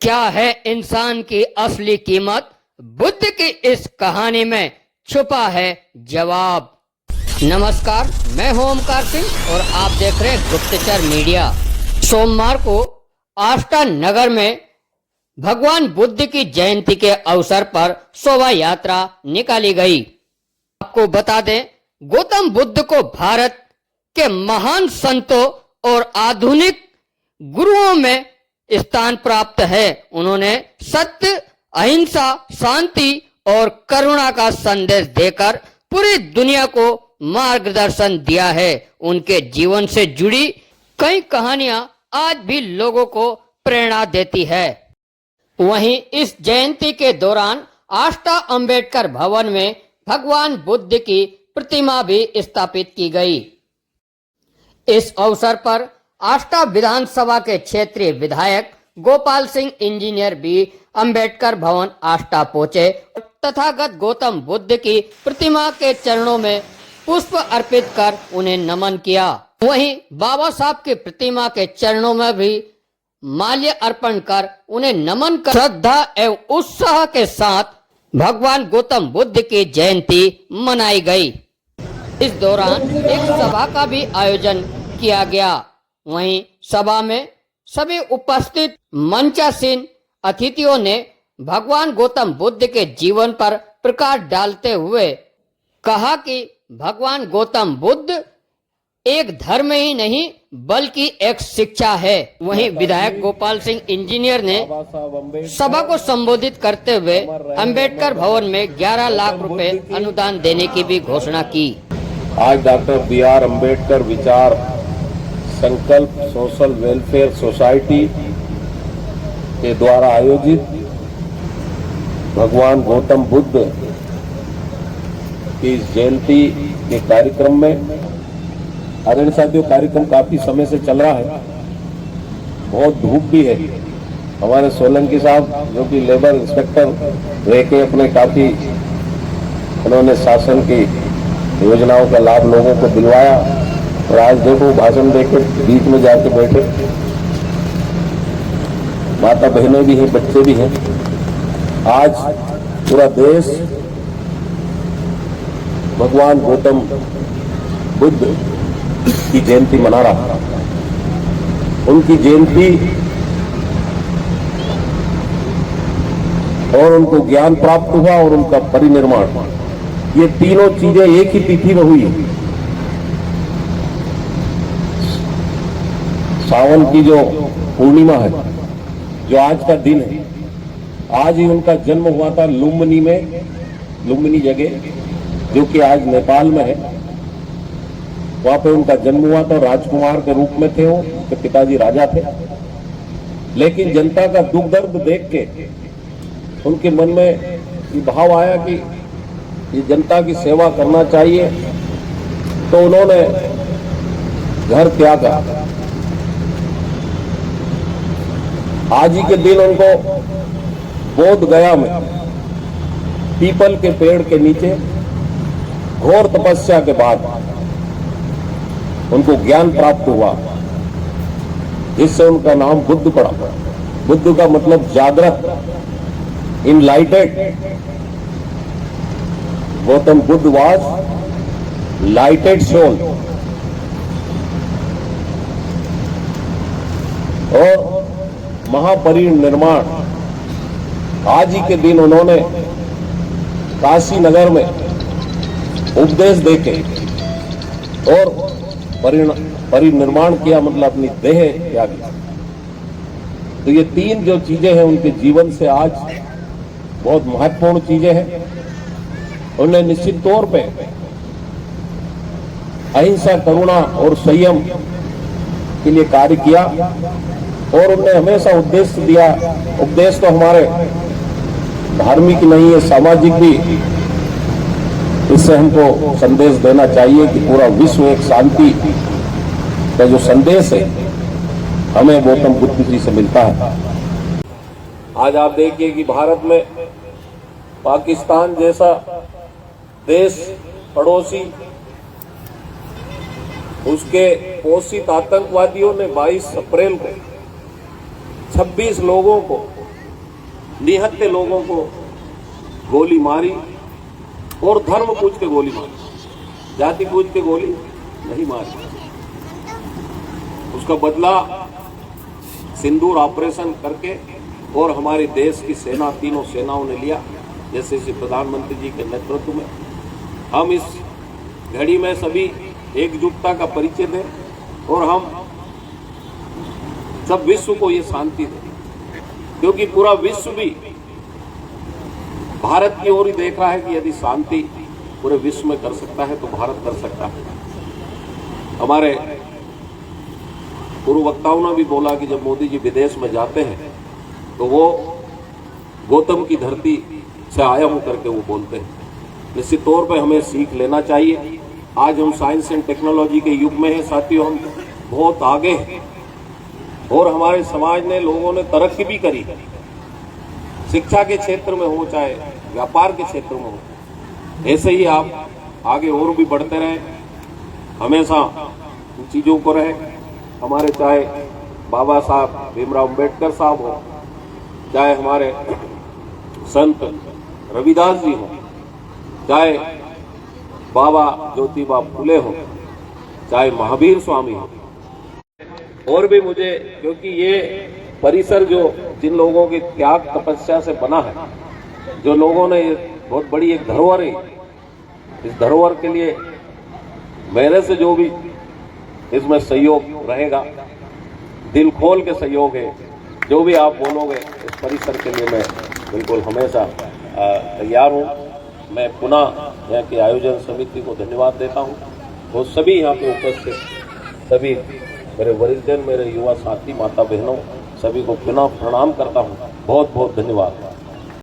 क्या है इंसान की असली कीमत? बुद्ध की इस कहानी में छुपा है जवाब। नमस्कार, मैं हूं ओमकार सिंह और आप देख रहे हैं गुप्तचर मीडिया। सोमवार को आष्टा नगर में भगवान बुद्ध की जयंती के अवसर पर शोभा यात्रा निकाली गई। आपको बता दें, गौतम बुद्ध को भारत के महान संतों और आधुनिक गुरुओं में स्थान प्राप्त है। उन्होंने सत्य, अहिंसा, शांति और करुणा का संदेश देकर पूरी दुनिया को मार्गदर्शन दिया है। उनके जीवन से जुड़ी कई कहानियां आज भी लोगों को प्रेरणा देती है। वहीं इस जयंती के दौरान आष्टा अंबेडकर भवन में भगवान बुद्ध की प्रतिमा भी स्थापित की गई। इस अवसर पर आष्टा विधानसभा के क्षेत्रीय विधायक गोपाल सिंह इंजीनियर भी अंबेडकर भवन आष्टा पहुंचे। तथागत गौतम बुद्ध की प्रतिमा के चरणों में पुष्प अर्पित कर उन्हें नमन किया। वहीं बाबा साहब की प्रतिमा के चरणों में भी माल्य अर्पण कर उन्हें नमन कर श्रद्धा एवं उत्साह के साथ भगवान गौतम बुद्ध की जयंती मनाई गई। इस दौरान एक सभा का भी आयोजन किया गया। वहीं सभा में सभी उपस्थित मंचासीन अतिथियों ने भगवान गौतम बुद्ध के जीवन पर प्रकाश डालते हुए कहा कि भगवान गौतम बुद्ध एक धर्म ही नहीं बल्कि एक शिक्षा है। वहीं विधायक गोपाल सिंह इंजीनियर ने सभा को संबोधित करते हुए अंबेडकर भवन में 11 लाख रुपए अनुदान देने की भी घोषणा की। आज डॉक्टर बी.आर. अम्बेडकर विचार संकल्प सोशल वेलफेयर सोसाइटी के द्वारा आयोजित भगवान गौतम बुद्ध की जयंती के कार्यक्रम में आदरणीय साथियों, कार्यक्रम काफी समय से चल रहा है। बहुत धूप भी है। हमारे सोलंकी साहब जो कि लेबर इंस्पेक्टर रह के अपने काफी उन्होंने शासन की योजनाओं का लाभ लोगों को दिलवाया और आज देखो भाषण देकर बीच में जाके बैठे। माता बहनें भी हैं, बच्चे भी हैं। आज पूरा देश भगवान गौतम बुद्ध की जयंती मना रहा। उनकी जयंती और उनको ज्ञान प्राप्त हुआ और उनका परिनिर्माण, ये तीनों चीजें एक ही तिथि में हुई। सावन की जो पूर्णिमा है, जो आज का दिन है, आज ही उनका जन्म हुआ था लुम्बिनी में, लुम्बिनी जगह जो कि आज नेपाल में है। वहां पे उनका जन्म हुआ था। राजकुमार के रूप में थे वो, उनके पिताजी राजा थे। लेकिन जनता का दुख दर्द देख के उनके मन में ये भाव आया कि ये जनता की सेवा करना चाहिए, तो उन्होंने घर त्यागा। आज ही के दिन उनको बोध गया में पीपल के पेड़ के नीचे घोर तपस्या के बाद उनको ज्ञान प्राप्त हुआ, जिससे उनका नाम बुद्ध पड़ा। बुद्ध का मतलब जागृत, enlightened. Gautama Buddha was lighted soul. और महापरिनिर्माण आज ही के दिन उन्होंने काशी नगर में उपदेश देके और परिनिर्माण किया, मतलब अपनी देह त्याग किया। तो ये तीन जो चीजें हैं उनके जीवन से आज बहुत महत्वपूर्ण चीजें हैं। उन्होंने निश्चित तौर पे अहिंसा, करुणा और संयम के लिए कार्य किया और उन्होंने हमेशा उद्देश्य दिया। उपदेश तो हमारे धार्मिक नहीं है, सामाजिक भी। इससे हमको संदेश देना चाहिए कि पूरा विश्व एक शांति का जो संदेश है हमें गौतम बुद्ध जी से मिलता है। आज आप देखिए कि भारत में पाकिस्तान जैसा देश पड़ोसी, उसके पोषित आतंकवादियों ने 22 अप्रैल को 26 लोगों को निहत्थे लोगों को गोली मारी और धर्म पूछ के गोली मारी, जाति पूछ के गोली नहीं मारी। उसका बदला सिंदूर ऑपरेशन करके और हमारे देश की सेना, तीनों सेनाओं ने लिया। जैसे श्री प्रधानमंत्री जी के नेतृत्व में हम इस घड़ी में सभी एकजुटता का परिचय दें और हम सब विश्व को ये शांति दें, क्योंकि पूरा विश्व भी भारत की ओर ही देख रहा है कि यदि शांति पूरे विश्व में कर सकता है तो भारत कर सकता है। हमारे पूर्व वक्ताओं ने भी बोला कि जब मोदी जी विदेश में जाते हैं तो वो गौतम की धरती से आया हूं करके वो बोलते हैं। निश्चित तौर पे हमें सीख लेना चाहिए। आज हम साइंस एंड टेक्नोलॉजी के युग में हैं साथियों, हम बहुत आगे हैं और हमारे समाज ने, लोगों ने तरक्की भी करी है। शिक्षा के क्षेत्र में हो चाहे व्यापार के क्षेत्र में हो, ऐसे ही आप आगे और भी बढ़ते रहें, हमेशा इन चीजों को रहे। हमारे चाहे बाबा साहब भीमराव अम्बेडकर साहब हो, चाहे हमारे संत रविदास जी हो, चाहे बाबा ज्योतिबा फुले हो, चाहे महावीर स्वामी हो, और भी मुझे, क्योंकि ये परिसर जो जिन लोगों की त्याग तपस्या से बना है, जो लोगों ने बहुत बड़ी एक धरोहर है, इस धरोहर के लिए मेरे से जो भी इसमें सहयोग रहेगा, दिल खोल के सहयोग है, जो भी आप बोलोगे इस परिसर के लिए मैं बिल्कुल हमेशा तैयार हूँ। मैं पुनः यहाँ के आयोजन समिति को धन्यवाद देता हूँ और सभी यहाँ पे उपस्थित सभी मेरे वरिष्ठजन, मेरे युवा साथी, माता बहनों, सभी को पुनः प्रणाम करता हूँ। बहुत बहुत धन्यवाद।